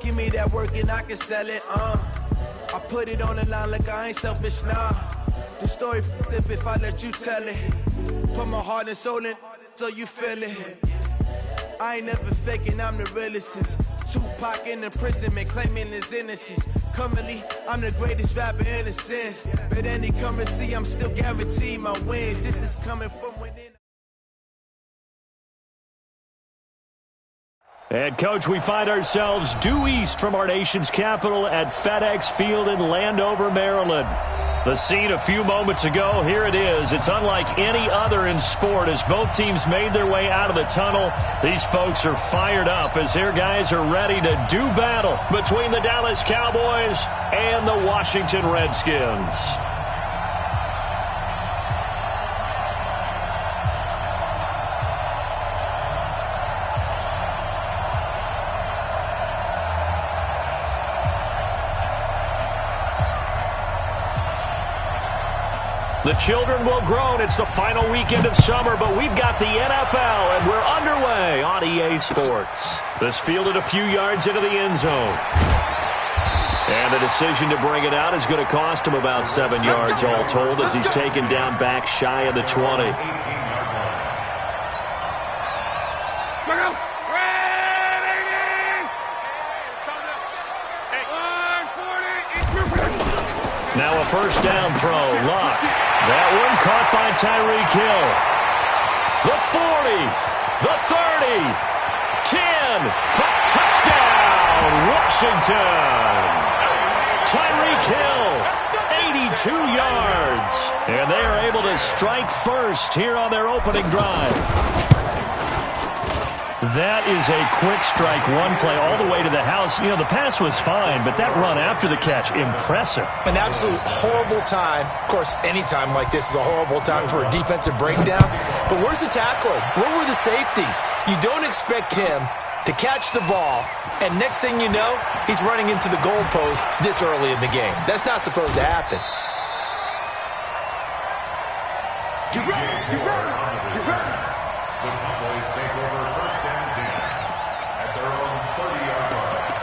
Give me that work and I can sell it, I put it on the line like I ain't selfish, nah. The story flip if I let you tell it. Put my heart and soul in so you feel it. I ain't never faking, I'm the realest since Tupac in imprisonment, claiming his innocence. Currently, I'm the greatest rapper in a sense. But any currency, I'm still guaranteed my wins. This is coming from within. And, Coach, we find ourselves due east from our nation's capital at FedEx Field in Landover, Maryland. The scene a few moments ago, here it is. It's unlike any other in sport as both teams made their way out of the tunnel. These folks are fired up as their guys are ready to do battle between the Dallas Cowboys and the Washington Redskins. The children will groan. It's the final weekend of summer, but we've got the NFL, and we're underway on EA Sports. This fielded a few yards into the end zone. And the decision to bring it out is going to cost him about 7 yards all told as he's taken down back shy of the 20. Now a first down throw. Luck. That one caught by Tyreek Hill. The 40. The 30. 10. Touchdown, Washington. Tyreek Hill, 82 yards. And they are able to strike first here on their opening drive. That is a quick strike, one play all the way to the house. You know, the pass was fine, but that run after the catch, impressive. An absolute horrible time. Of course, any time like this is a horrible time for a defensive breakdown. But where's the tackling? Where were the safeties? You don't expect him to catch the ball, and next thing you know, he's running into the goalpost this early in the game. That's not supposed to happen. Get ready, get ready, get ready. The Cowboys take over first and 10 at their own 30-yard line.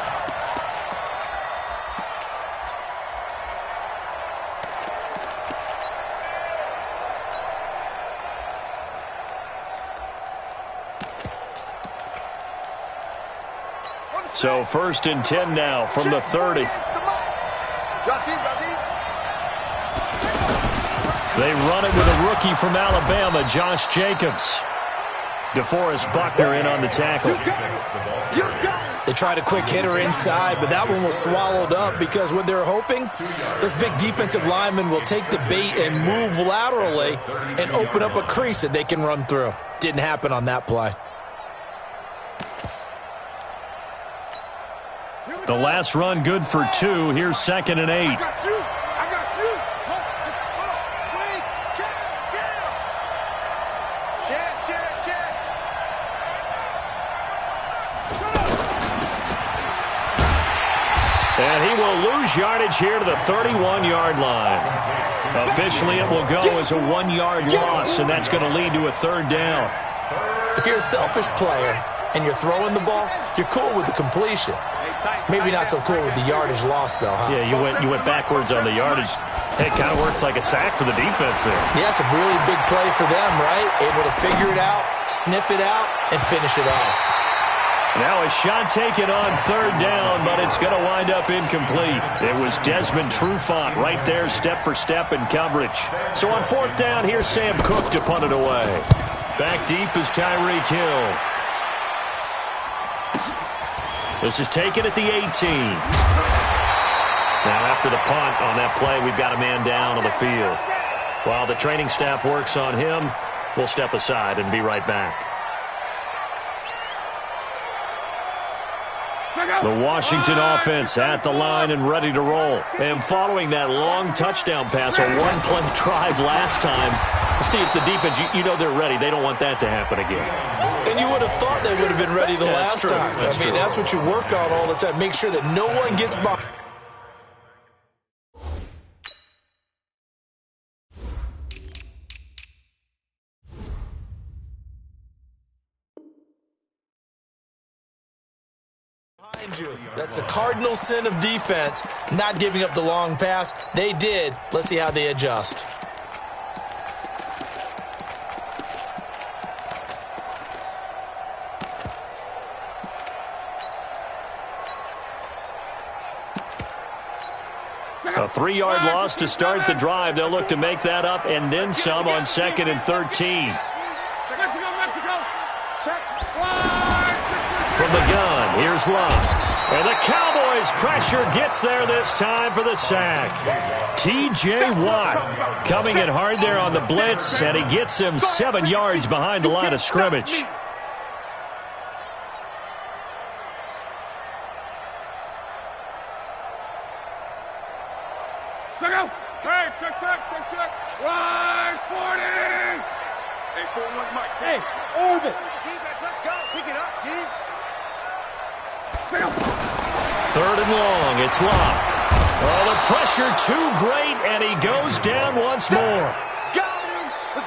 So first and 10 now from the 30. They run it with a rookie from Alabama, Josh Jacobs. DeForest Buckner in on the tackle. They tried a quick hitter inside, but that one was swallowed up because what they're hoping, this big defensive lineman will take the bait and move laterally and open up a crease that they can run through. Didn't happen on that play. The last run good for 2. Here's 2nd and 8. And he will lose yardage here to the 31-yard line. Officially, it will go as a 1-yard loss, and that's going to lead to a 3rd down. If you're a selfish player and you're throwing the ball, you're cool with the completion. Maybe not so cool with the yardage loss, though, huh? Yeah, you went backwards on the yardage. It kind of works like a sack for the defense there. Yeah, it's a really big play for them, right? Able to figure it out, sniff it out, and finish it off. Now a shot taken on 3rd down, but it's going to wind up incomplete. It was Desmond Trufant right there, step for step in coverage. So on 4th down, here's Sam Cook to punt it away. Back deep is Tyreek Hill. This is taken at the 18. Now after the punt on that play, we've got a man down on the field. While the training staff works on him, we'll step aside and be right back. The Washington offense at the line and ready to roll. And following that long touchdown pass, a one-play drive last time, see if the defense, you know they're ready. They don't want that to happen again. And you would have thought they would have been ready the last time. I mean, that's what you work on all the time. Make sure that no one gets by. Mind you, that's the cardinal sin of defense, not giving up the long pass. They did. Let's see how they adjust. A 3-yard loss to start the drive. They'll look to make that up and then some on 2nd and 13. From the gun, here's Love. And the Cowboys' pressure gets there this time for the sack. T.J. Watt coming in hard there on the blitz, and he gets him 7 yards behind the line of scrimmage. Hey, Orbit. Defense, let's go. Pick it up, D. 3rd and long. It's Love. Oh, the pressure too great, and he goes down once more.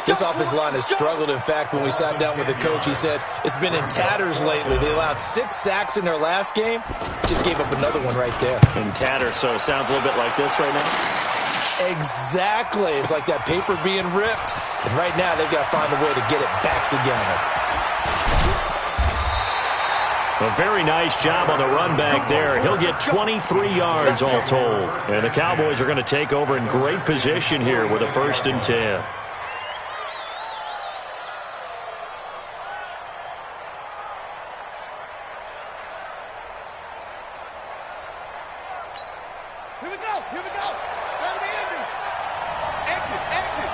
This offensive line has struggled. In fact, when we sat down with the coach, he said it's been in tatters lately. They allowed 6 sacks in their last game. Just gave up another one right there. In tatters, so it sounds a little bit like this right now. Exactly. It's like that paper being ripped. And right now, they've got to find a way to get it back together. A very nice job on the run back there. He'll get 23 yards all told. And the Cowboys are going to take over in great position here with a 1st and 10. Here we go. Here we go. That'll be ending. Exit. Exit.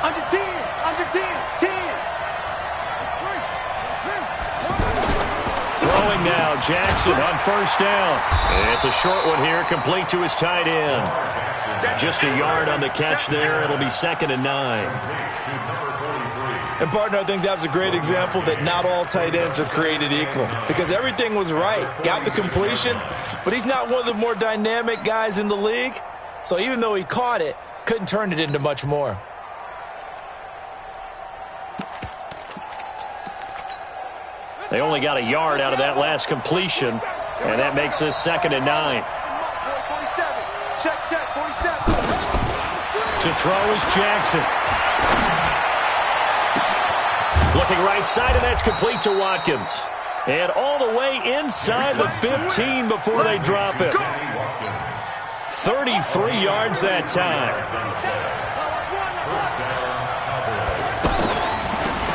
Under 10. Under 10. 10. Throwing now, Jackson on 1st down. It's a short one here, complete to his tight end. Just a yard on the catch there. It'll be 2nd and 9. And, partner, I think that was a great example that not all tight ends are created equal. Because everything was right. Got the completion, but he's not one of the more dynamic guys in the league. So even though he caught it, couldn't turn it into much more. They only got a yard out of that last completion, and that makes this 2nd and 9. Check, check, 47. To throw is Jackson. Looking right side, and that's complete to Watkins. And all the way inside the 15 before they drop it. 33 yards that time.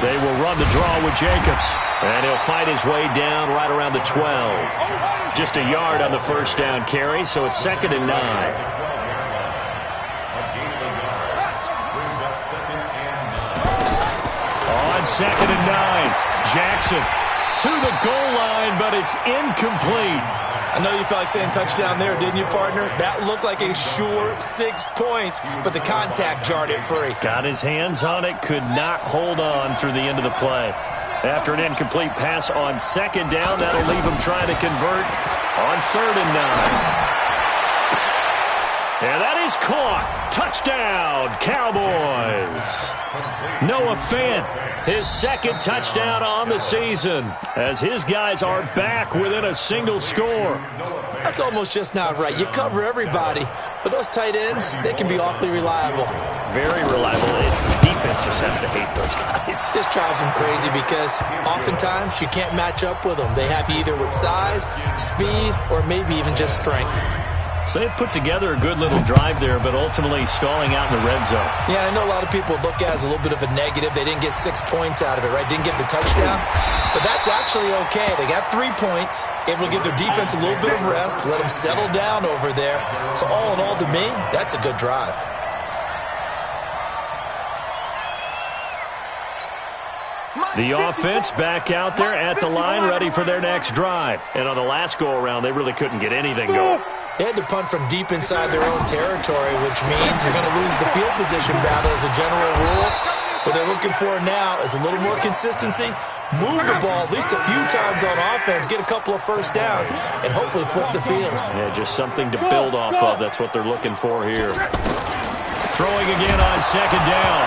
They will run the draw with Jacobs. And he'll fight his way down right around the 12. Just a yard on the 1st down carry, so it's 2nd and 9. On 2nd and 9, Jackson to the goal line, but it's incomplete. I know you felt like saying touchdown there, didn't you, partner? That looked like a sure 6 points, but the contact jarred it free. Got his hands on it, could not hold on through the end of the play. After an incomplete pass on 2nd down, that'll leave him trying to convert on 3rd and 9. And that is caught. Touchdown, Cowboys. Noah Fant, his 2nd touchdown on the season, as his guys are back within a single score. That's almost just not right. You cover everybody, but those tight ends, they can be awfully reliable. Very reliable. Defense just has to hate those guys. Just drives them crazy because oftentimes you can't match up with them. They have you either with size, speed, or maybe even just strength. So they put together a good little drive there, but ultimately stalling out in the red zone. Yeah, I know a lot of people look at it as a little bit of a negative. They didn't get 6 points out of it, right? Didn't get the touchdown. But that's actually okay. They got 3 points, able to give their defense a little bit of rest, let them settle down over there. So all in all, to me, that's a good drive. The offense back out there at the line, ready for their next drive. And on the last go-around, they really couldn't get anything going. They had to punt from deep inside their own territory, which means you're going to lose the field position battle as a general rule. What they're looking for now is a little more consistency, move the ball at least a few times on offense, get a couple of 1st downs, and hopefully flip the field. Yeah, just something to build off of. That's what they're looking for here. Throwing again on 2nd down.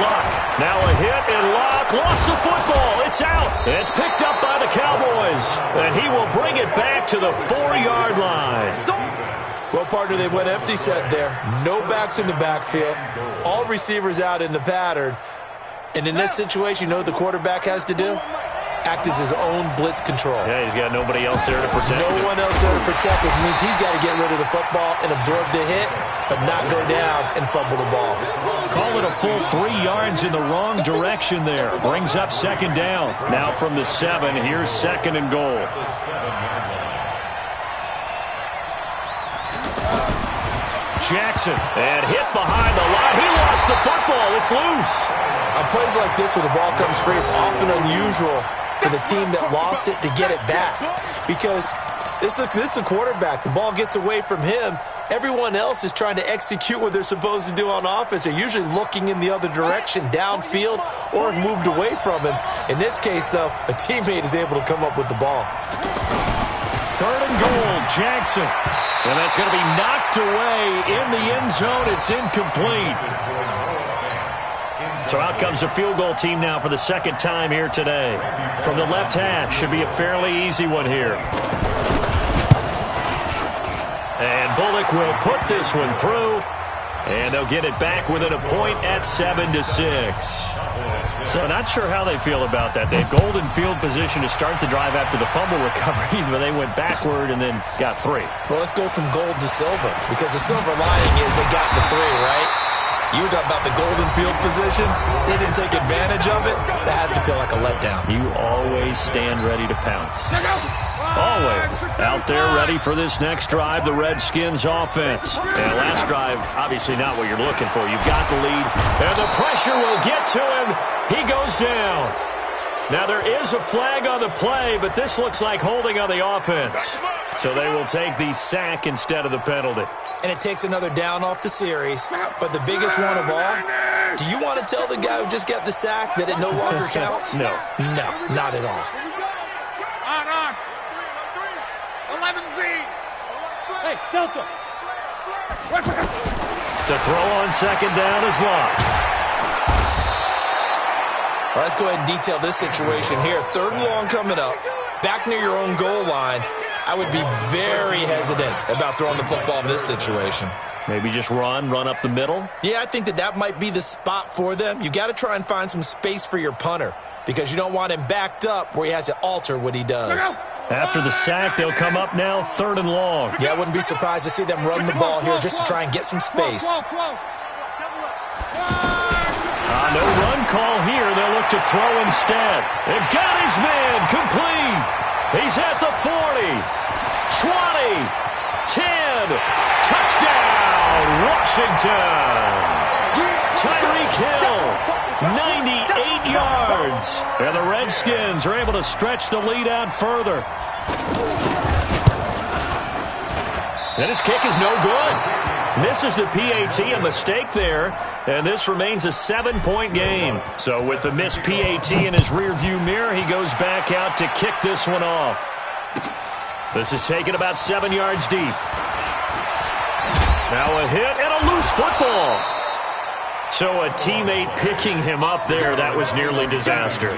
Luck. Now a hit, and Luck lost the football. It's out. It's picked up by the Cowboys, and he will bring it back to the 4-yard line. Well, partner, they went empty set there. No backs in the backfield. All receivers out in the pattern. And in this situation, you know what the quarterback has to do? Act as his own blitz control. Yeah, he's got nobody else there to protect him. No one else there to protect, which means he's got to get rid of the football and absorb the hit, but not go down and fumble the ball. Call it a full 3 yards in the wrong direction there. Brings up 2nd down. Now from the 7, here's 2nd and goal. Jackson, and hit behind the line. He lost the football. It's loose. On plays like this where the ball comes free, it's often unusual for the team that lost it to get it back. Because this is a quarterback. The ball gets away from him. Everyone else is trying to execute what they're supposed to do on offense. They're usually looking in the other direction, downfield, or moved away from him. In this case, though, a teammate is able to come up with the ball. 3rd and goal, Jackson. And that's going to be knocked away in the end zone. It's incomplete. So out comes a field goal team now for the 2nd time here today. From the left hash, should be a fairly easy one here. And Bullock will put this one through. And they'll get it back within a point at 7-6. So not sure how they feel about that. They had golden field position to start the drive after the fumble recovery, but they went backward and then got 3. Well, let's go from gold to silver, because the silver lining is they got the 3, right? You were talking about the golden field position. They didn't take advantage of it. That has to feel like a letdown. You always stand ready to pounce. Always. Out there ready for this next drive, the Redskins offense. And last drive, obviously not what you're looking for. You've got the lead, and the pressure will get to him. He goes down. Now, there is a flag on the play, but this looks like holding on the offense. So they will take the sack instead of the penalty. And it takes another down off the series. But the biggest one of all, do you want to tell the guy who just got the sack that it no longer counts? No. No, not at all. On. 11Z. Hey, Delta. To throw on 2nd down is Locke. All right, let's go ahead and detail this situation here. 3rd and long coming up. Back near your own goal line. I would be very hesitant about throwing the football in this situation. Maybe just run up the middle? Yeah, I think that might be the spot for them. You got to try and find some space for your punter, because you don't want him backed up where he has to alter what he does. After the sack, they'll come up now 3rd and long. Yeah, I wouldn't be surprised to see them run the ball here just to try and get some space. No run call here. They'll look to throw instead. They've got his man complete. He's at the 40, 20, 10. Touchdown, Washington. Tyreek Hill, 98 yards. And the Redskins are able to stretch the lead out further. And his kick is no good. Misses the PAT, a mistake there, and this remains a 7-point game. So with the missed PAT in his rearview mirror, he goes back out to kick this one off. This is taken about 7 yards deep. Now a hit and a loose football. So a teammate picking him up there, that was nearly disaster.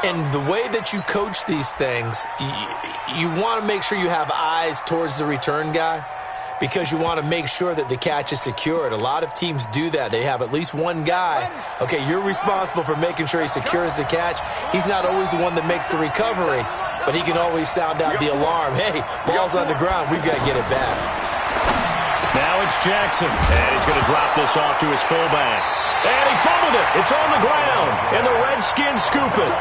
And the way that you coach these things, you want to make sure you have eyes towards the return guy, because you want to make sure that the catch is secured. A lot of teams do that. They have at least one guy. Okay, you're responsible for making sure he secures the catch. He's not always the one that makes the recovery, but he can always sound out the alarm. Hey, ball's on the ground. We've got to get it back. Now it's Jackson, and he's going to drop this off to his fullback. And he fumbled it. It's on the ground, and the Redskins scoop it.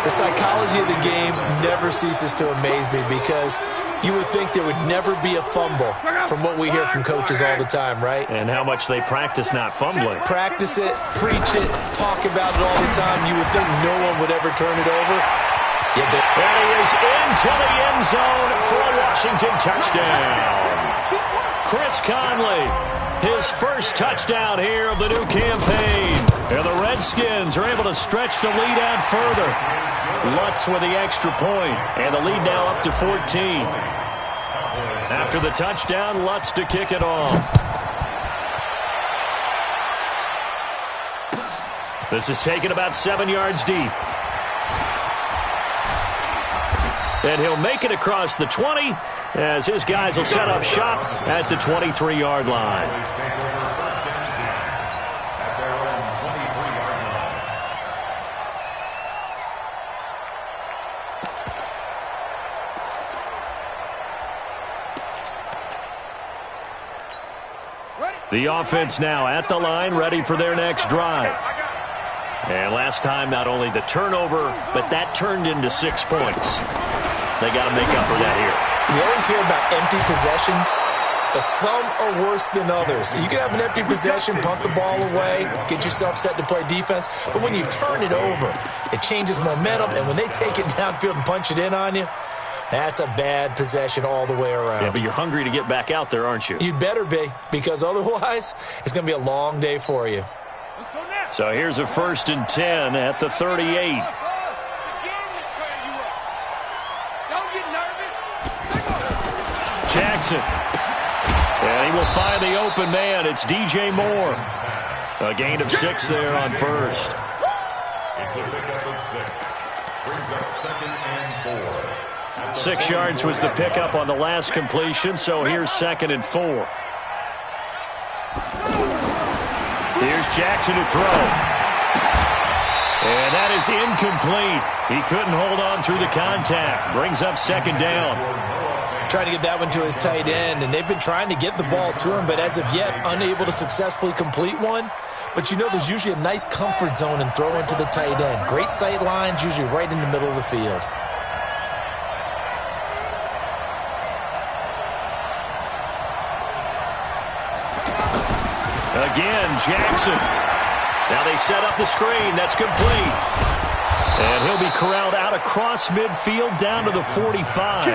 The psychology of the game never ceases to amaze me, because you would think there would never be a fumble from what we hear from coaches all the time, right? And how much they practice not fumbling. Practice it, preach it, talk about it all the time. You would think no one would ever turn it over. And he is into the end zone for a Washington touchdown. Chris Conley, his first touchdown here of the new campaign. And the Redskins are able to stretch the lead out further. Lutz with the extra point, and the lead now up to 14. After the touchdown, Lutz to kick it off. This is taken about 7 yards deep. and he'll make it across the 20 as his guys will set up shop at the 23-yard line. The offense now at the line, ready for their next drive. And last time, not only the turnover, but that turned into 6 points. They got to make up for that here. You always hear about empty possessions, but some are worse than others. You can have an empty possession, punt the ball away, get yourself set to play defense, but when you turn it over, it changes momentum, and when they take it downfield and punch it in on you, that's a bad possession all the way around. Yeah, but you're hungry to get back out there, aren't you? You'd better be, because otherwise it's going to be a long day for you. So here's a 1st and 10 at the 38. Jackson. And he will find the open man. It's DJ Moore. A gain of 6 there on 1st. It's a pickup of 6. Brings up 2nd and 4. 6 yards was the pickup on the last completion, so here's 2nd and 4. Here's Jackson to throw. And that is incomplete. He couldn't hold on through the contact. Brings up 2nd down. Trying to get that one to his tight end, and they've been trying to get the ball to him, but as of yet, unable to successfully complete one. But you know there's usually a nice comfort zone in throwing to the tight end. Great sight lines, usually right in the middle of the field. Again, Jackson. Now they set up the screen. That's complete. And he'll be corralled out across midfield down to the 45.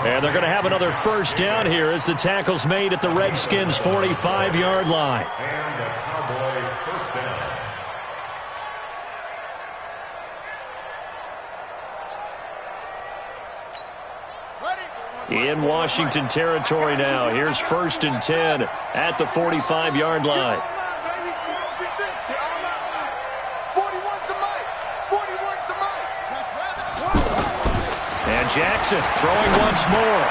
And they're going to have another 1st down here as the tackle's made at the Redskins' 45-yard line. And the Cowboy 1st down. In Washington territory now. Here's 1st and 10 at the 45-yard line. And Jackson throwing once more.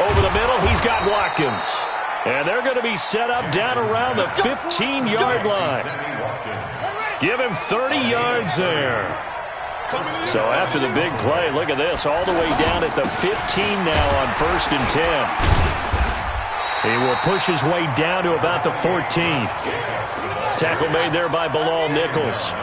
Over the middle, he's got Watkins. And they're going to be set up down around the 15-yard line. Give him 30 yards there. So after the big play, look at this, all the way down at the 15 now on 1st and 10. He will push his way down to about the 14. Tackle made there by Bilal Nichols.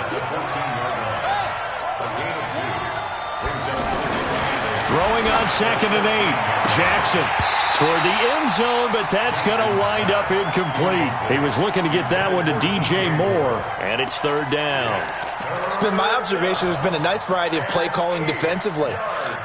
Throwing on 2nd and 8. Jackson toward the end zone, but that's going to wind up incomplete. He was looking to get that one to DJ Moore, and it's 3rd down. It's been my observation there's been a nice variety of play calling defensively.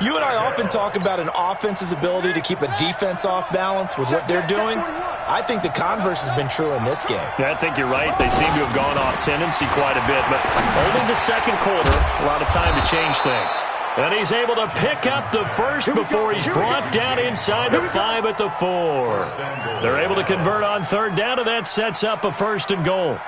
You and I often talk about an offense's ability to keep a defense off balance with what they're doing. I think the converse has been true in this game. Yeah, I think you're right. They seem to have gone off tendency quite a bit, but only the 2nd quarter, a lot of time to change things. And he's able to pick up the 1st before he's brought down inside the 5 at the 4. They're able to convert on 3rd down, and that sets up a 1st and goal.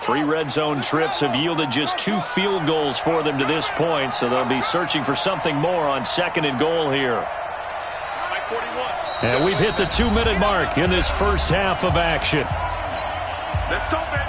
3 red zone trips have yielded just 2 field goals for them to this point, so they'll be searching for something more on 2nd and goal here. And we've hit the 2-minute mark in this first half of action. Let's go, baby.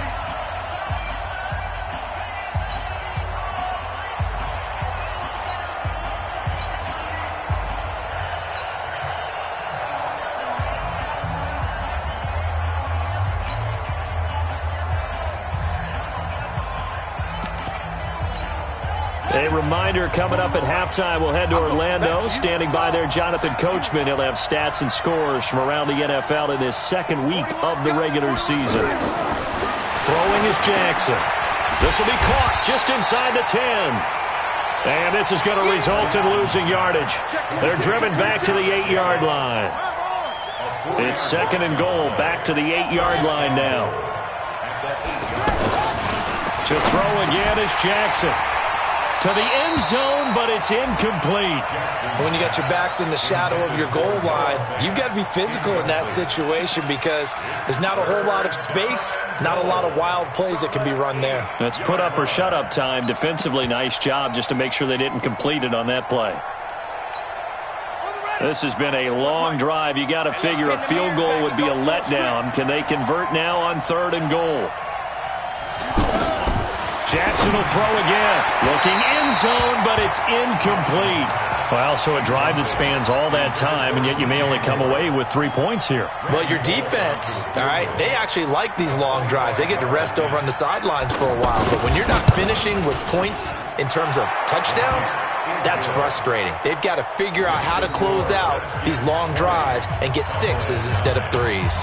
A reminder coming up at halftime, we'll head to Orlando. Standing by there, Jonathan Coachman. He'll have stats and scores from around the NFL in his 2nd week of the regular season. Throwing is Jackson. This will be caught just inside the 10. And this is going to result in losing yardage. They're driven back to the 8-yard line. It's 2nd and goal, back to the 8-yard line now. To throw again is Jackson. To the end zone, but it's incomplete. When you got your backs in the shadow of your goal line, you've got to be physical in that situation because there's not a whole lot of space Not a lot of wild plays that can be run there. That's put up or shut up time. Defensively, nice job just to make sure they didn't complete it on that play. This has been a long drive. You got to figure a field goal would be a letdown. Can they convert now on 3rd and goal? Jackson will throw again. Looking end zone, but it's incomplete. Well, so a drive that spans all that time, and yet you may only come away with 3 points here. Well, your defense, all right, they actually like these long drives. They get to rest over on the sidelines for a while. But when you're not finishing with points in terms of touchdowns, that's frustrating. They've got to figure out how to close out these long drives and get 6s instead of 3s.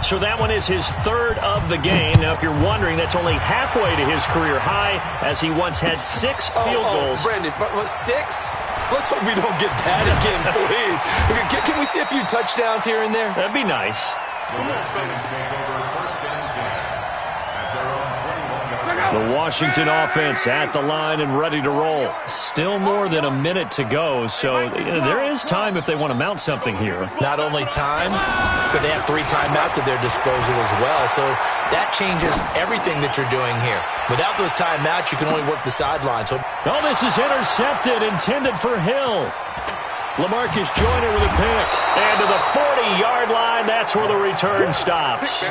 So that one is his 3rd of the game. Now, if you're wondering, that's only halfway to his career high, as he once had 6 field goals. Brandon, but 6? Let's hope we don't get that again, please. Can we see a few touchdowns here and there? That'd be nice. The Washington offense at the line and ready to roll. Still more than a minute to go, so there is time if they want to mount something here. Not only time, but they have 3 timeouts at their disposal as well, so that changes everything that you're doing here. Without those timeouts, you can only work the sidelines. Oh, this is intercepted, intended for Hill. LaMarcus Joyner with a pick. And to the 40-yard line, that's where the return stops.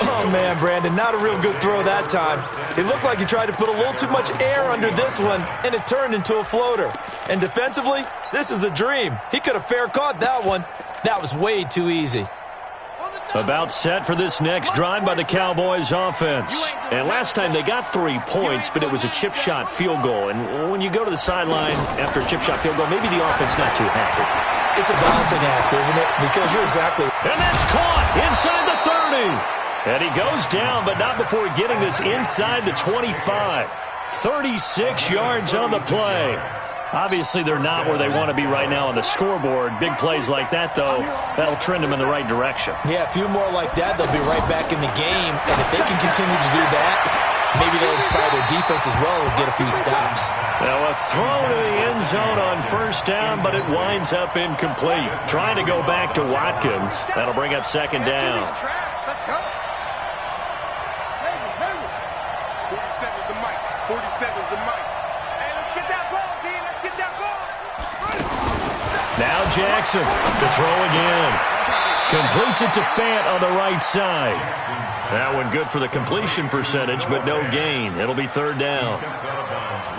Oh, man, Brandon, not a real good throw that time. It looked like he tried to put a little too much air under this one, and it turned into a floater. And defensively, this is a dream. He could have fair caught that one. That was way too easy. About set for this next drive by the Cowboys offense. And last time they got 3 points, but it was a chip shot field goal. And when you go to the sideline after a chip shot field goal, maybe the offense not too happy. It's a balancing act, isn't it? Because you're exactly... And that's caught inside the 30. And he goes down, but not before getting this inside the 25. 36 yards on the play. Obviously, they're not where they want to be right now on the scoreboard. Big plays like that, though, that'll trend them in the right direction. Yeah, a few more like that, they'll be right back in the game. And if they can continue to do that, maybe they'll inspire their defense as well and get a few stops. Now, a throw to the end zone on 1st down, but it winds up incomplete. Trying to go back to Watkins. That'll bring up 2nd down. Let's go. 47's the mic. 47's the mic. Hey, let's get that ball, D. Let's get that ball. Now Jackson to throw again. Completes it to Fant on the right side. That one good for the completion percentage, but no gain. It'll be 3rd down.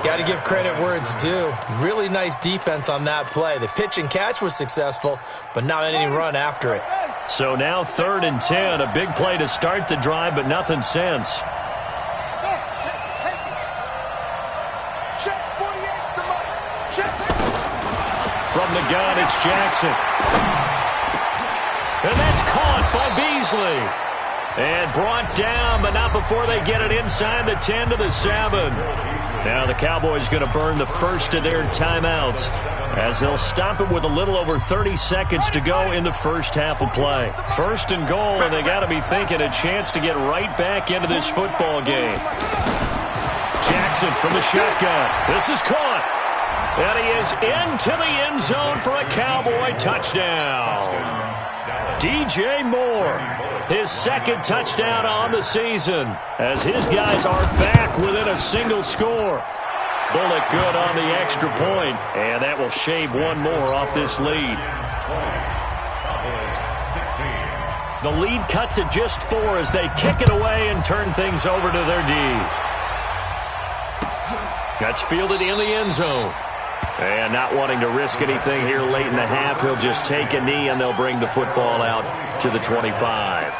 Got to give credit where it's due. Really nice defense on that play. The pitch and catch was successful, but not any run after it. So now 3rd and 10. A big play to start the drive, but nothing since. From the gun, it's Jackson. And that's caught by Beasley. And brought down, but not before they get it inside the 10 to the 7. Now the Cowboys going to burn the first of their timeouts as they'll stop it with a little over 30 seconds to go in the first half of play. 1st and goal, and they got to be thinking a chance to get right back into this football game. Jackson from the shotgun. This is caught. And he is into the end zone for a Cowboy touchdown. DJ Moore, his 2nd touchdown on the season, as his guys are back within a single score. Bullet good on the extra point, and that will shave one more off this lead. The lead cut to just 4 as they kick it away and turn things over to their D. That's fielded in the end zone. And not wanting to risk anything here late in the half, he'll just take a knee and they'll bring the football out to the 25.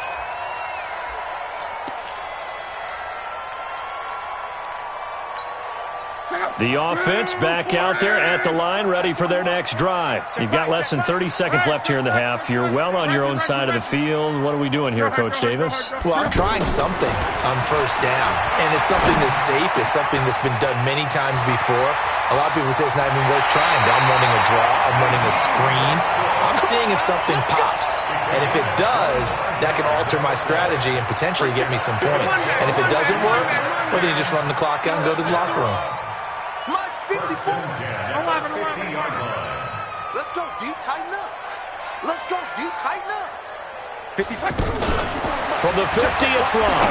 The offense back out there at the line, ready for their next drive. You've got less than 30 seconds left here in the half. You're well on your own side of the field. What are we doing here, Coach Davis? Well, I'm trying something on 1st down, and it's something that's safe. It's something that's been done many times before. A lot of people say it's not even worth trying. But I'm running a draw. I'm running a screen. I'm seeing if something pops. And if it does, that can alter my strategy and potentially get me some points. And if it doesn't work, well, then you just run the clock out and go to the locker room. 54. 11. Let's go, D. Tighten up. Let's go, D. Tighten up. From the 50, it's long.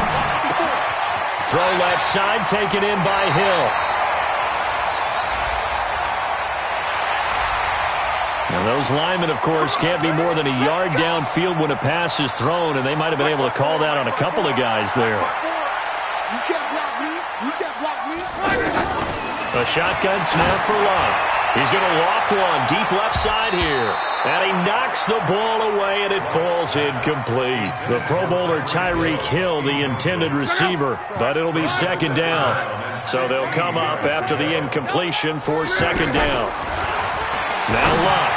Throw left side, taken in by Hill. Now those linemen, of course, can't be more than a yard downfield when a pass is thrown, and they might have been able to call that on a couple of guys there. You can't block me. You can't block me. A shotgun snap for Love. He's going to loft one deep left side here. And he knocks the ball away, and it falls incomplete. The Pro Bowler Tyreek Hill, the intended receiver, but it'll be second down. So they'll come up after the incompletion for second down. Now Love.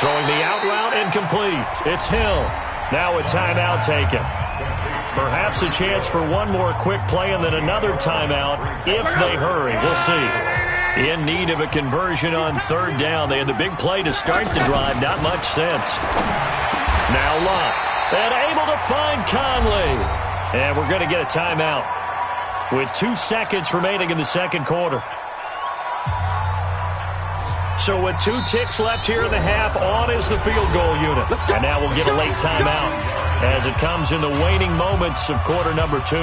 Throwing the out route, incomplete. It's Hill. Now a timeout taken. Perhaps a chance for one more quick play and then another timeout if they hurry. We'll see. In need of a conversion on third down. They had the big play to start the drive. Not much sense. Now Love. And able to find Conley. And we're going to get a timeout with 2 seconds remaining in the second quarter. So with 2 ticks left here in the half, on is the field goal unit. And now we'll get a late timeout as it comes in the waning moments of quarter number 2.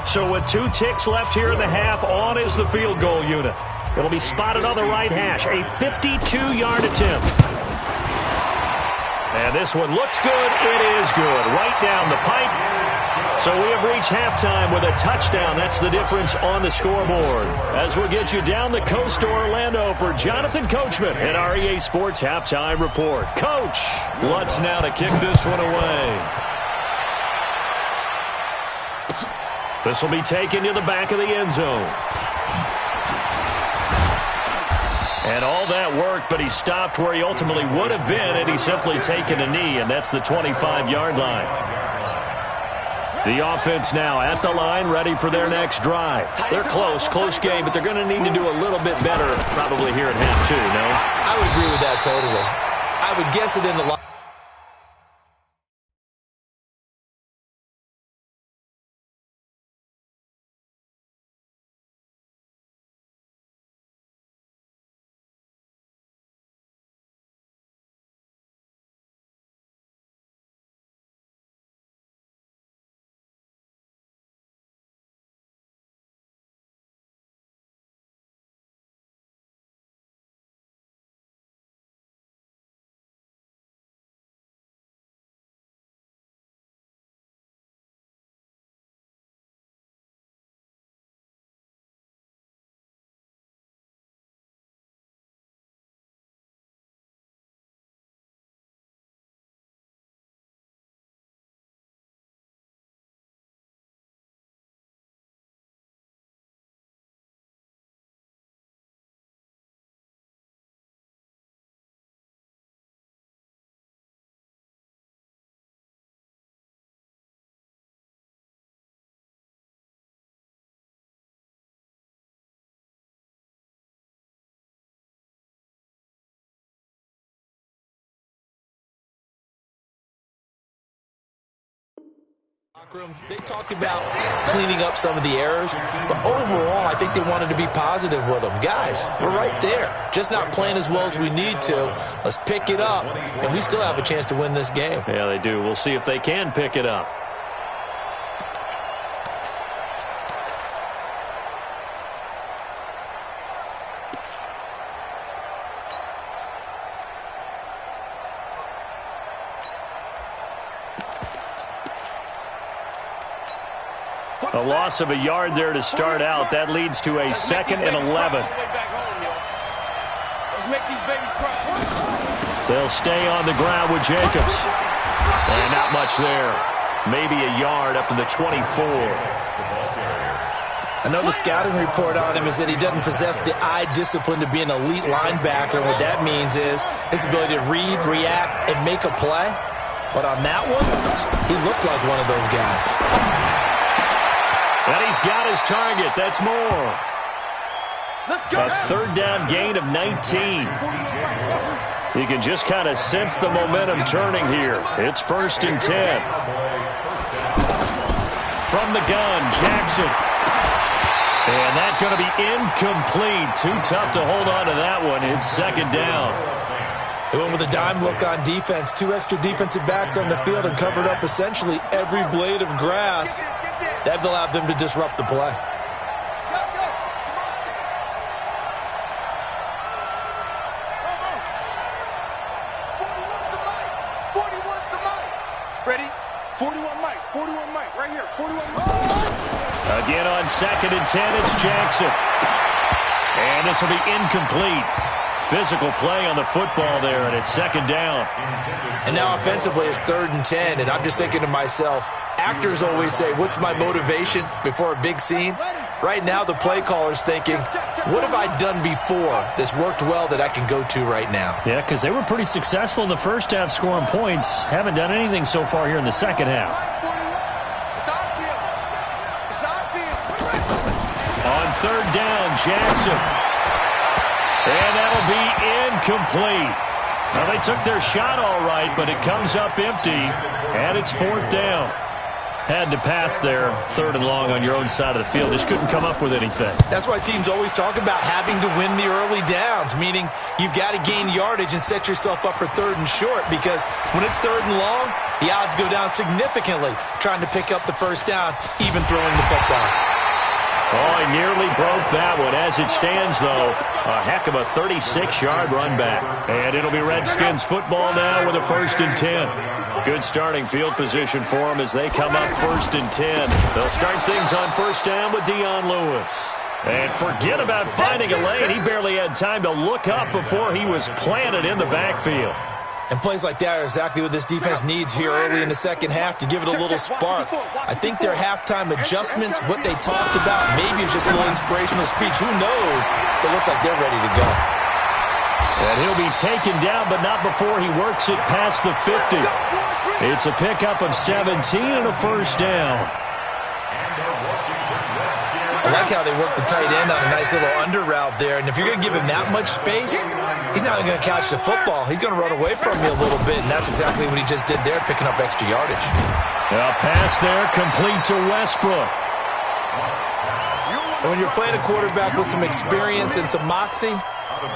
So with 2 ticks left here in the half, on is the field goal unit. It'll be spotted on the right hash, a 52-yard attempt. And this one looks good. It is good. Right down the pipe. So we have reached halftime with a touchdown. That's the difference on the scoreboard. As we'll get you down the coast to Orlando for Jonathan Coachman in our EA Sports Halftime Report. Coach, Lutz now to kick this one away. This will be taken to the back of the end zone. And all that work, but he stopped where he ultimately would have been had he simply taken a knee, and that's the 25-yard line. The offense now at the line, ready for their next drive. They're close game, but they're going to need to do a little bit better probably here at half 2, no? I would agree with that totally. I would guess it in the line. They talked about cleaning up some of the errors, but overall, I think they wanted to be positive with them. Guys, we're right there. Just not playing as well as we need to. Let's pick it up, and we still have a chance to win this game. Yeah, they do. We'll see if they can pick it up. A loss of a yard there to start out. That leads to a 2nd and 11. They'll stay on the ground with Jacobs. And not much there. Maybe a yard up to the 24. I know the scouting report on him is that he doesn't possess the eye discipline to be an elite linebacker. And what that means is his ability to read, react, and make a play. But on that one, he looked like one of those guys. And he's got his target. That's more. A third down gain of 19. You can just kind of sense the momentum turning here. It's 1st and 10. From the gun, Jackson. And that's going to be incomplete. Too tough to hold on to that one. It's second down. They went with a dime look on defense. 2 extra defensive backs on the field and covered up essentially every blade of grass. That allowed them to disrupt the play. Ready? 41 Mike. 41 Mike. Right here. 41 Mike. Again on 2nd and 10, it's Jackson. And this will be incomplete. Physical play on the football there, and it's second down. And now offensively it's 3rd and 10, and I'm just thinking to myself, actors always say, what's my motivation before a big scene? Right now the play caller's thinking, what have I done before that's worked well that I can go to right now? Yeah, because they were pretty successful in the first half scoring points. Haven't done anything so far here in the second half. On 3rd down, Jackson. And that'll be incomplete. Well, they took their shot all right, but it comes up empty, and it's 4th down. Had to pass there, 3rd and long on your own side of the field. Just couldn't come up with anything. That's why teams always talk about having to win the early downs, meaning you've got to gain yardage and set yourself up for 3rd and short, because when it's 3rd and long, the odds go down significantly trying to pick up the first down, even throwing the football. Oh, he nearly broke that one. As it stands, though, a heck of a 36-yard run back. And it'll be Redskins football now with a 1st and 10. Good starting field position for them as they come up 1st and 10. They'll start things on 1st down with Dion Lewis. And forget about finding a lane. He barely had time to look up before he was planted in the backfield. And plays like that are exactly what this defense needs here early in the second half to give it a little spark. I think their halftime adjustments, what they talked about, maybe it's just a little inspirational speech. Who knows? It looks like they're ready to go. And he'll be taken down, but not before he works it past the 50. It's a pickup of 17 and a 1st down. I like how they work the tight end on a nice little under route there. And if you're going to give him that much space, he's not going to catch the football. He's going to run away from you a little bit, and that's exactly what he just did there, picking up extra yardage. A pass there, complete to Westbrook. And when you're playing a quarterback with some experience and some moxie,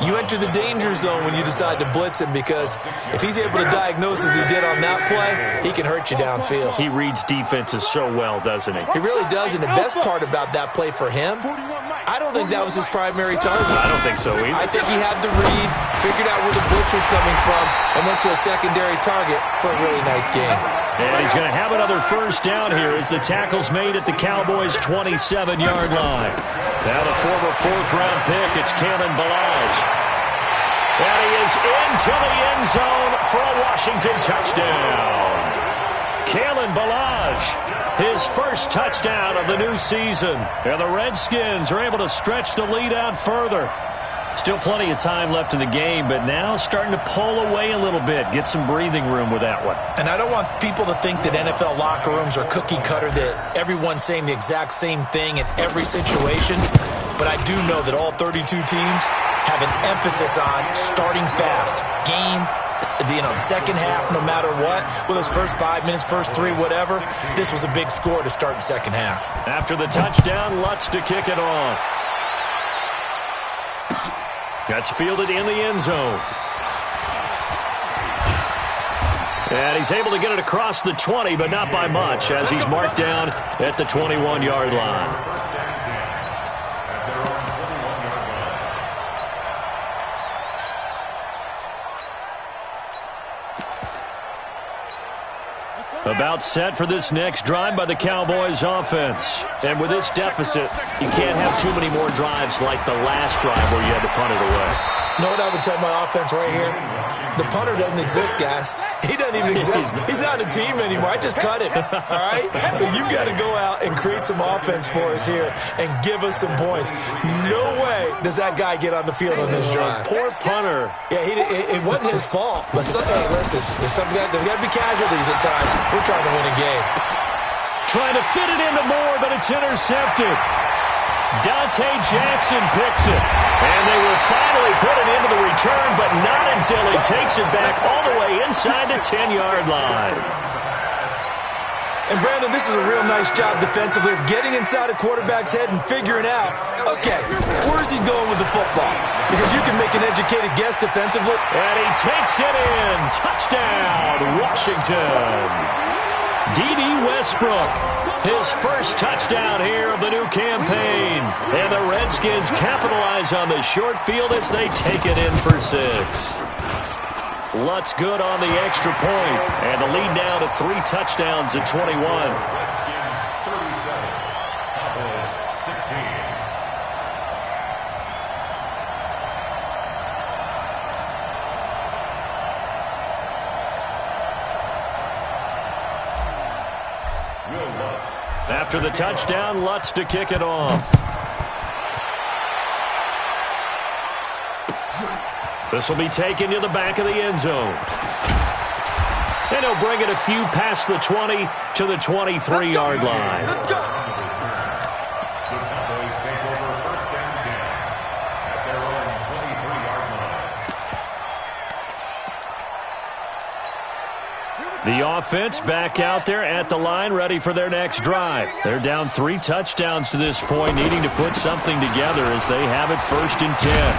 you enter the danger zone when you decide to blitz him, because if he's able to diagnose as he did on that play, he can hurt you downfield. He reads defenses so well, doesn't he? He really does, and the best part about that play for him, I don't think that was his primary target. I don't think so either. I think he had the read, figured out where the blitz was coming from, and went to a secondary target for a really nice game. And he's going to have another 1st down here as the tackle's made at the Cowboys' 27-yard line. Now the former 4th-round pick, it's Kalen Ballage. And he is into the end zone for a Washington touchdown. Kalen Ballage, his first touchdown of the new season. And the Redskins are able to stretch the lead out further. Still plenty of time left in the game, but now starting to pull away a little bit, get some breathing room with that one. And I don't want people to think that NFL locker rooms are cookie cutter, that everyone's saying the exact same thing in every situation. But I do know that all 32 teams have an emphasis on starting fast. Game, the second half, no matter what, with those first 5 minutes, first 3, whatever, this was a big score to start the second half. After the touchdown, Lutz to kick it off. That's fielded in the end zone. And he's able to get it across the 20, but not by much, as he's marked down at the 21-yard line. About set for this next drive by the Cowboys offense. And with this deficit, you can't have too many more drives like the last drive where you had to punt it away. You know what I would tell my offense right here? The punter doesn't exist, guys. He doesn't even exist. He's not a team anymore. I just cut him, all right? So you've got to go out and create some offense for us here and give us some points. No way does that guy get on the field on this drive. Poor punter. Yeah, it wasn't his fault. But hey, listen, there's got to be casualties at times. We're trying to win a game. Trying to fit it into Moore, but it's intercepted. Dante Jackson picks it. And they will finally put it into the return, but not until he takes it back all the way inside the 10-yard line. And, Brandon, this is a real nice job defensively of getting inside a quarterback's head and figuring out, okay, where's he going with the football? Because you can make an educated guess defensively. And he takes it in. Touchdown, Washington. D.D. Westbrook, his first touchdown here of the new campaign. And the Redskins capitalize on the short field as they take it in for 6. Lutz good on the extra point, and the lead now to 3 touchdowns at 21. Redskins 37, Cowboys 16. After the touchdown, Lutz to kick it off. This will be taken to the back of the end zone. And he'll bring it a few past the 20 to the 23-yard line. The Cowboys take over first and 10 at their own 23-yard line. The offense back out there at the line, ready for their next drive. They're down 3 touchdowns to this point, needing to put something together as they have it first and 10.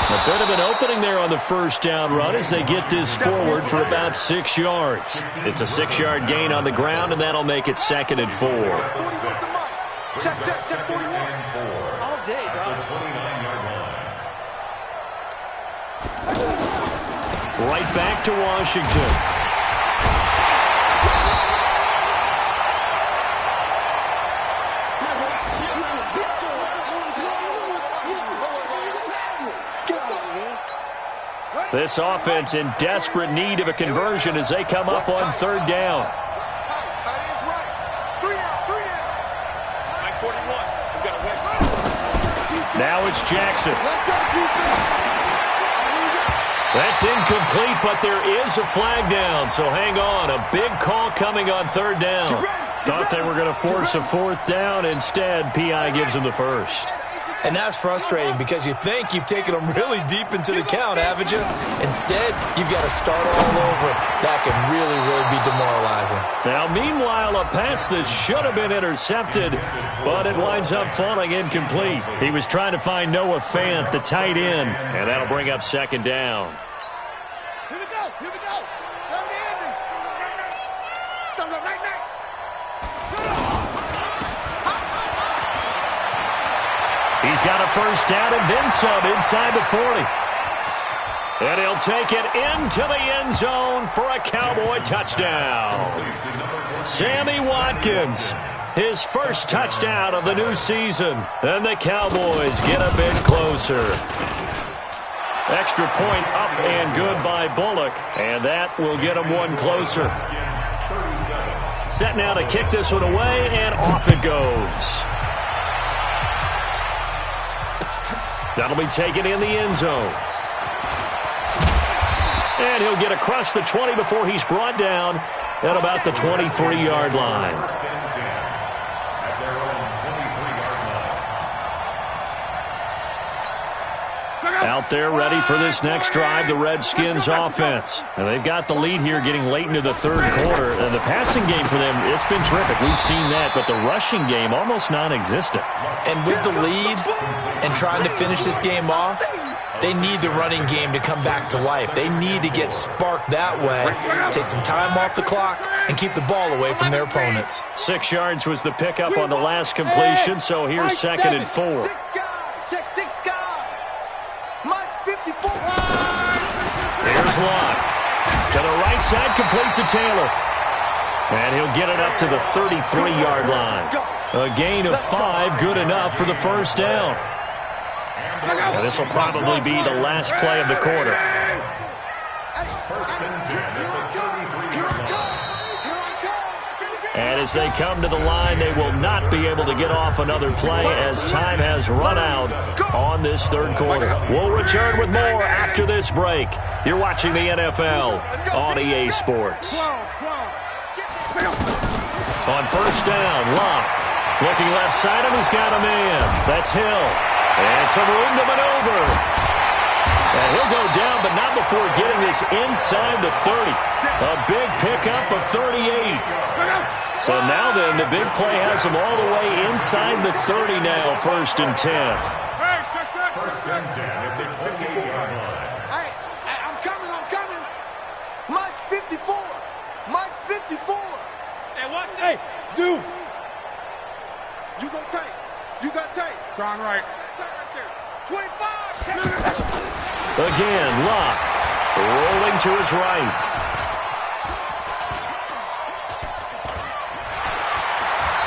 A bit of an opening there on the first down run as they get this forward for about 6 yards. It's a 6-yard gain on the ground, and that'll make it 2nd and 4. Check 41. All day, dog. 29-yard line. Right back to Washington. This offense in desperate need of a conversion as they come up on 3rd down. Now it's Jackson. That's incomplete, but there is a flag down, so hang on. A big call coming on 3rd down. Thought they were going to force a 4th down. Instead, P.I. gives them the first. And that's frustrating because you think you've taken them really deep into the count, haven't you? Instead, you've got to start all over. That can really, really be demoralizing. Now, meanwhile, a pass that should have been intercepted, but it winds up falling incomplete. He was trying to find Noah Fant, the tight end, and that'll bring up 2nd down. Here we go. Here we go. He's got a first down and then some inside the 40. And he'll take it into the end zone for a Cowboy touchdown. Sammy Watkins, his first touchdown of the new season. And the Cowboys get a bit closer. Extra point up and good by Bullock. And that will get him one closer. Set now to kick this one away, and off it goes. That'll be taken in the end zone. And he'll get across the 20 before he's brought down at about the 23-yard line. Out there ready for this next drive, the Redskins offense. And they've got the lead here getting late into the 3rd quarter. And the passing game for them, it's been terrific. We've seen that, but the rushing game almost non-existent. And with the lead and trying to finish this game off, they need the running game to come back to life. They need to get sparked that way, take some time off the clock, and keep the ball away from their opponents. 6 yards was the pickup on the last completion, so here's 2nd and 4. Here's Lott. To the right side, complete to Taylor. And he'll get it up to the 33-yard line. A gain of 5, good enough for the first down. And this will probably be the last play of the quarter. And as they come to the line, they will not be able to get off another play as time has run out on this 3rd quarter. We'll return with more after this break. You're watching the NFL on EA Sports. On first down, Lott. Looking left side of him, he's got a man. That's Hill. And some room to maneuver. And he'll go down, but not before getting this inside the 30. A big pickup of 38. So now then, the big play has him all the way inside the 30 now, 1st and 10. 1st and 10 at the 28-yard line. Hey, I'm coming. Mike's 54. Mike's 54. Hey, watch it. Hey, dude. You gonna take. You got tape. Gone right. Tape right there. 25. Again, Luck rolling to his right.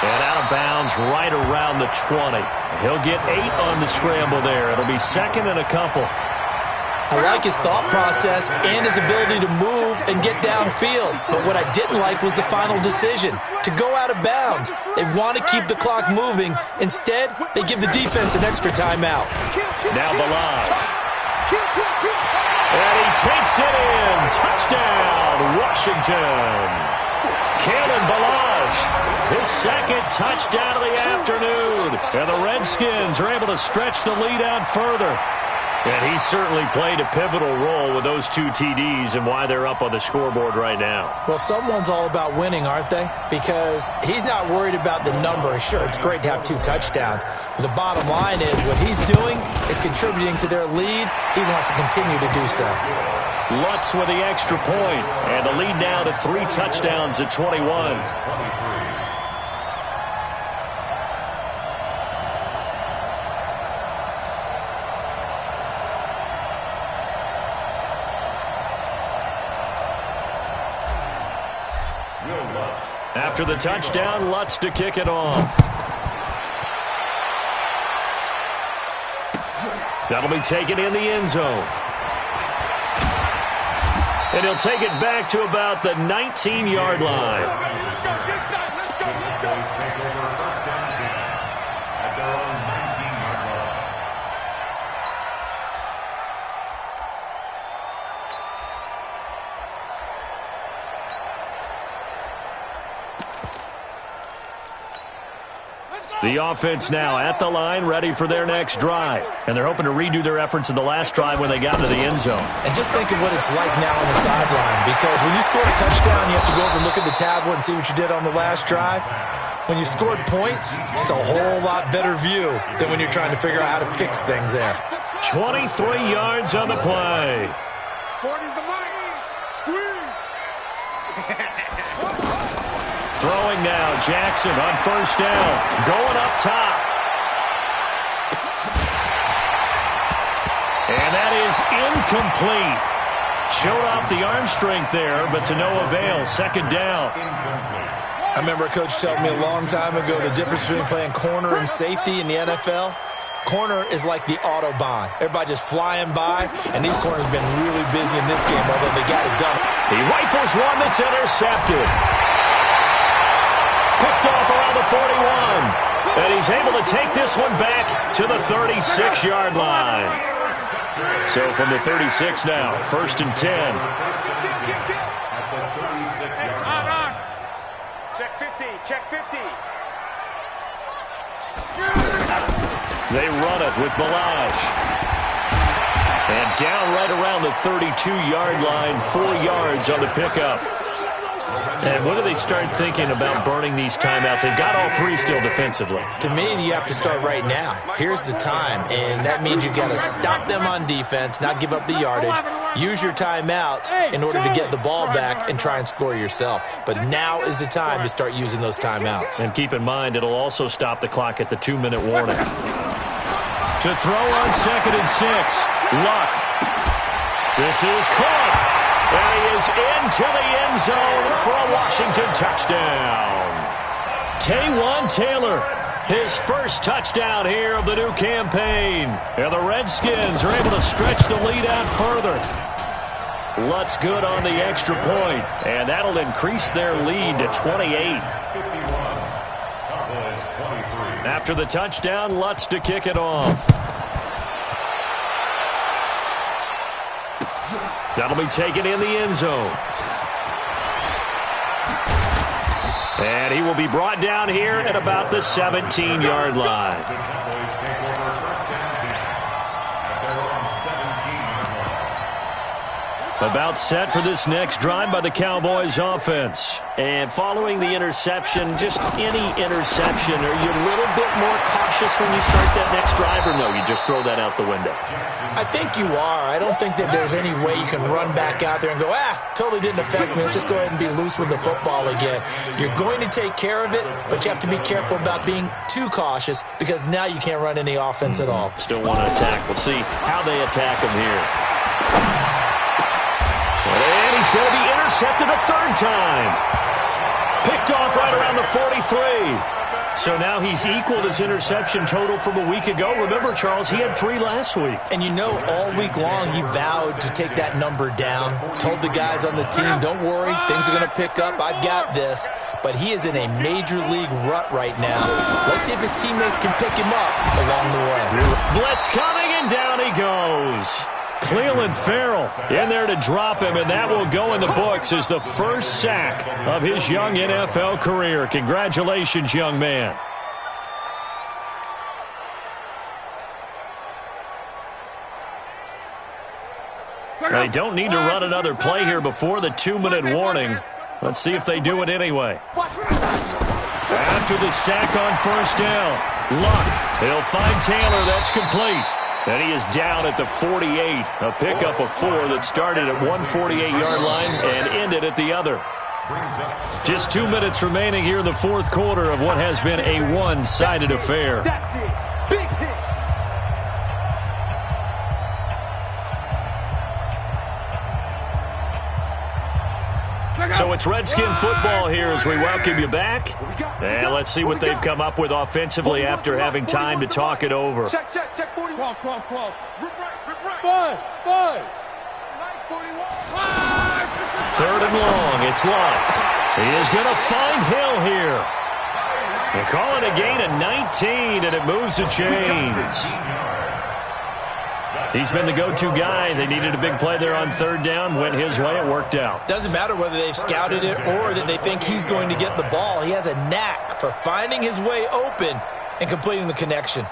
And out of bounds right around the 20. He'll get 8 on the scramble there. It'll be 2nd and a couple. I like his thought process and his ability to move and get downfield. But what I didn't like was the final decision, to go out of bounds. They want to keep the clock moving. Instead, they give the defense an extra timeout. Now Balaj. And he takes it in. Touchdown, Washington. Kalen Balaj, his 2nd touchdown of the afternoon. And the Redskins are able to stretch the lead out further. And he certainly played a pivotal role with those 2 TDs and why they're up on the scoreboard right now. Well, someone's all about winning, aren't they? Because he's not worried about the number. Sure, it's great to have 2 touchdowns. But the bottom line is what he's doing is contributing to their lead. He wants to continue to do so. Lutz with the extra point. And the lead now to 3 touchdowns at 21. After the touchdown, Lutz to kick it off. That'll be taken in the end zone. And he'll take it back to about the 19-yard line. Let's go. Take over 1st and 10 at their own 19-yard line. The offense now at the line, ready for their next drive. And they're hoping to redo their efforts in the last drive when they got to the end zone. And just think of what it's like now on the sideline. Because when you score a touchdown, you have to go over and look at the tablet and see what you did on the last drive. When you scored points, it's a whole lot better view than when you're trying to figure out how to fix things there. 23 yards on the play. 40's the mic. Squeeze. Throwing now, Jackson on 1st down. Going up top. And that is incomplete. Showed off the arm strength there, but to no avail. 2nd down. I remember a coach telling me a long time ago the difference between playing corner and safety in the NFL. Corner is like the Autobahn. Everybody just flying by, and these corners have been really busy in this game, although they got it done. He rifles one that's intercepted. Picked off around the 41. And he's able to take this one back to the 36-yard line. So from the 36 now, 1st and 10. At the 36-yard line. Check 50. Check 50. They run it with Balaj. And down right around the 32-yard line, 4 yards on the pickup. And when do they start thinking about burning these timeouts? They've got all 3 still defensively. To me, you have to start right now. Here's the time, and that means you got to stop them on defense, not give up the yardage, use your timeouts in order to get the ball back and try and score yourself. But now is the time to start using those timeouts. And keep in mind, it'll also stop the clock at the 2-minute warning. To throw on 2nd and 6, Luck. This is caught. And he is into the end zone for a Washington touchdown. Taywan Taylor, his first touchdown here of the new campaign. And the Redskins are able to stretch the lead out further. Lutz good on the extra point, and that'll increase their lead to 28. After the touchdown, Lutz to kick it off. That'll be taken in the end zone. And he will be brought down here at about the 17-yard line. The Cowboys take over 1st and 10 at their own 17-yard About set for this next drive by the Cowboys offense. And following the interception, just any interception, are you a little bit more cautious when you start that next drive, or no, you just throw that out the window? I think you are. I don't think that there's any way you can run back out there and go, totally didn't affect me. Let's just go ahead and be loose with the football again. You're going to take care of it, but you have to be careful about being too cautious because now you can't run any offense at all. Still want to attack. We'll see how they attack him here. And he's going to be intercepted a third time. Picked off right around the 43. So now he's equaled his interception total from a week ago. Remember, Charles, he had 3 last week. And you know, all week long he vowed to take that number down. Told the guys on the team, don't worry, things are going to pick up. I've got this. But he is in a major league rut right now. Let's see if his teammates can pick him up along the way. Blitz coming, and down he goes. Cleveland Farrell in there to drop him, and that will go in the books as the first sack of his young NFL career. Congratulations, young man. They don't need to run another play here before the 2-minute warning. Let's see if they do it anyway. After the sack on first down, Luck. He'll find Taylor. That's complete. And he is down at the 48. A pickup of 4 that started at 148-yard line and ended at the other. Just 2 minutes remaining here in the fourth quarter of what has been a one-sided affair. So it's Redskin football here as we welcome you back. And let's see what they've come up with offensively after having time to talk it over. Check 41. Call. Rip right. Buzz. 3rd and long. It's Luck. He is going to find Hill here. They call it a gain of 19, and it moves the chains. He's been the go-to guy. They needed a big play there on 3rd down. Went his way. It worked out. Doesn't matter whether they've scouted it or that they think he's going to get the ball. He has a knack for finding his way open and completing the connection.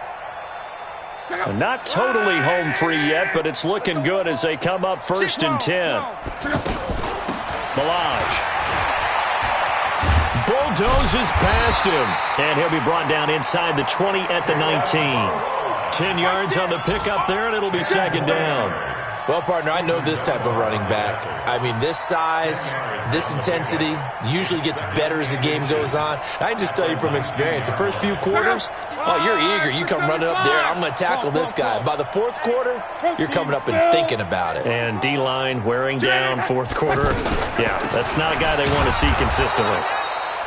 Not totally home free yet, but it's looking good as they come up 1st and 10. Balaj bulldozes past him, and he'll be brought down inside the 20 at the 19. 10 yards on the pickup there, and it'll be 2nd down. Well, partner, I know this type of running back. I mean, this size, this intensity usually gets better as the game goes on. I can just tell you from experience, the first few quarters, you're eager. You come running up there, I'm going to tackle this guy. By the 4th quarter, you're coming up and thinking about it. And D-line wearing down 4th quarter. Yeah, that's not a guy they want to see consistently.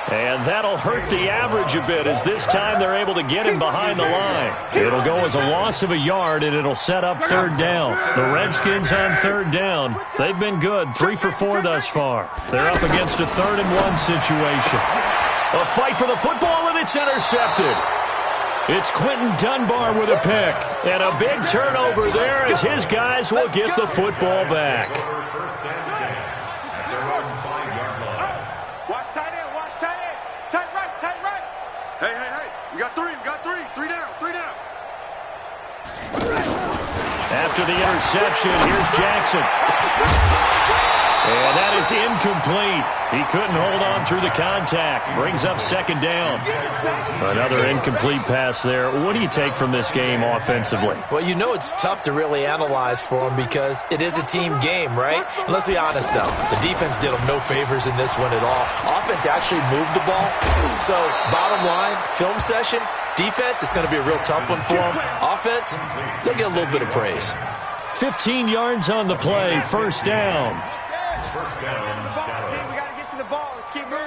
And that'll hurt the average a bit as this time they're able to get him behind the line. It'll go as a loss of a yard, and it'll set up 3rd down. The Redskins on 3rd down. They've been good, 3 for 4 thus far. They're up against a 3rd and 1 situation. A fight for the football, and it's intercepted. It's Quentin Dunbar with a pick. And a big turnover there as his guys will get the football back. After the interception, here's Jackson. And that is incomplete. He couldn't hold on through the contact. Brings up 2nd down. Another incomplete pass there. What do you take from this game offensively? Well, you know it's tough to really analyze for them because it is a team game, right? And let's be honest, though. The defense did them no favors in this one at all. Offense actually moved the ball. So, bottom line, film session, defense, it's going to be a real tough one for them. Offense, they'll get a little bit of praise. 15 yards on the play, 1st down. We got to get to the ball. Let's keep moving.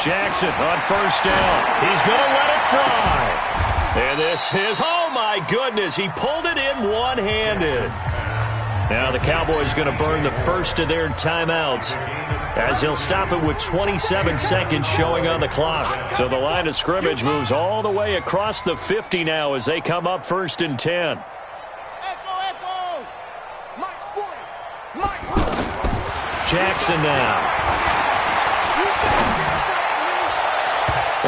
Jackson on 1st down. He's going to let it fly. And this is, oh my goodness, he pulled it in one-handed. Now the Cowboys going to burn the first of their timeouts as he'll stop it with 27 seconds showing on the clock. So the line of scrimmage moves all the way across the 50 now as they come up 1st and 10. Echo. Mike's 40. Jackson now.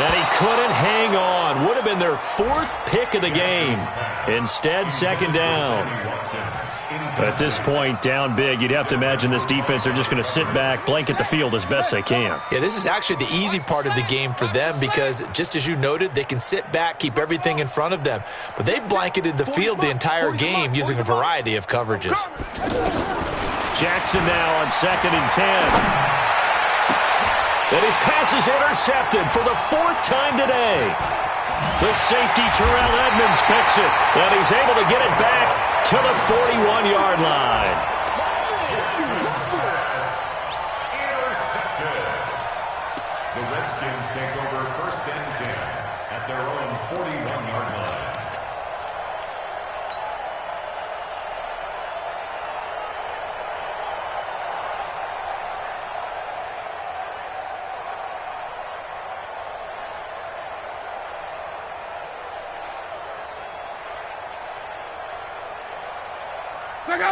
And he couldn't hang on. Would have been their 4th pick of the game. Instead, 2nd down. At this point, down big, you'd have to imagine this defense are just going to sit back, blanket the field as best they can. Yeah, this is actually the easy part of the game for them because, just as you noted, they can sit back, keep everything in front of them. But they blanketed the field the entire game using a variety of coverages. Jackson now on 2nd and 10. And his pass is intercepted for the 4th time today. The safety, Terrell Edmonds, picks it. And he's able to get it back to the 41-yard line. Intercepted. The Redskins take over 1st and 10 at their own 41-yard line.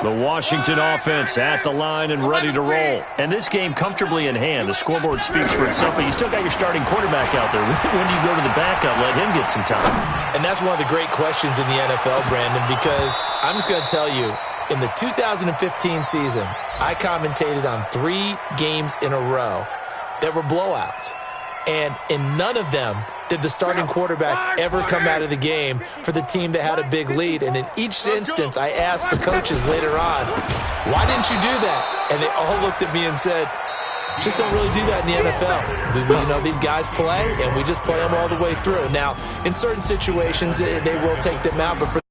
The Washington offense at the line and ready to roll. And this game comfortably in hand. The scoreboard speaks for itself, but you still got your starting quarterback out there. When do you go to the backup, let him get some time? And that's one of the great questions in the NFL, Brandon, because I'm just going to tell you, in the 2015 season, I commentated on 3 games in a row that were blowouts. And in none of them did the starting quarterback ever come out of the game for the team that had a big lead. And in each instance, I asked the coaches later on, why didn't you do that? And they all looked at me and said, just don't really do that in the NFL. These guys play, and we just play them all the way through. Now, in certain situations, they will take them out, but for